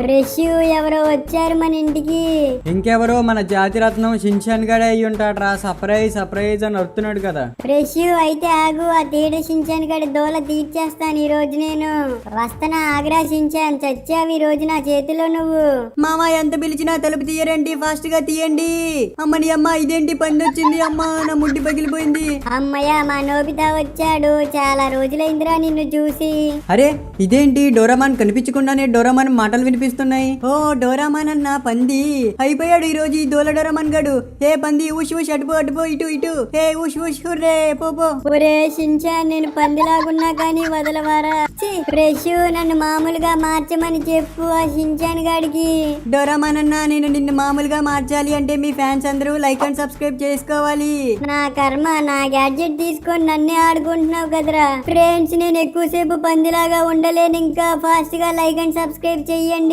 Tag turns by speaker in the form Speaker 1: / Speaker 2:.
Speaker 1: Fresh ఎవరో వచ్చారు మన ఇంటికి.
Speaker 2: ఇంకెవరో మన జాతిరత్నం షిన్చాన్ గడే అయ్యి ఉంటాడ్రా. సర్ప్రైజ్ సర్ప్రైజ్ అని వస్తున్నాడు కదా.
Speaker 1: ఫ్రెష్ అయితే ఆగు, ఆ తీడ షించాన్ గడి దోల తీర్చేస్తాను ఈ రోజు నేను. వస్తనా ఆగ్రా షించాన్, చచ్చావు ఈ రోజు నా చేతిలో నువ్వు.
Speaker 2: మామ ఎంత పిలిచినా తలుపు తీయరండి, ఫాస్ట్ గా తీయండి. అమ్మని అమ్మ ఇదేంటి పంది వచ్చింది, అమ్మ నా ముడ్డి పగిలిపోయింది.
Speaker 1: అమ్మయ్య మా నోబితా వచ్చాడు, చాలా రోజులైందిరా నిన్ను చూసి.
Speaker 2: అరే ఇదేంటి డోరామాన్ కనిపించకుండానే డోరామాన్ మాటలు వినిపిస్తున్నాయి. ఓ డోరామాన్ అన్న పంది అయిపోయాడు ఈ రోజు ఈ దోల డోరామాన్ గడు. ఏ పంది ఉష్ ఉష్ అటుపో అటుపో ఇటు ఇటు. ఏ ఉష్ ఉష్ హుర్రే పోపో.
Speaker 1: ఒరే షించాన్, నేను పందిలాగున్నా కానీ వదలవారా? ఫ్రెష్ నన్ను మామూలుగా మార్చమని చెప్పు ఆ షించాన్ గాడికి.
Speaker 2: డోరామాన్ అన్న నేను నిన్ను మామూలుగా మార్చాలి అంటే మీ ఫ్యాన్స్ అందరూ లైక్ అండ్ సబ్స్క్రైబ్ చేసుకోవాలి.
Speaker 1: నా కర్మ, నా గ్యాడ్జెట్ తీసుకొని నన్నే ఆడుకుంటున్నావు కదరా. ఫ్రెండ్స్ నేను ఎక్కువసేపు పందిలాగా ఉండలేను, ఇంకా ఫాస్ట్ గా లైక్ అండ్ సబ్స్క్రైబ్ చెయ్యండి.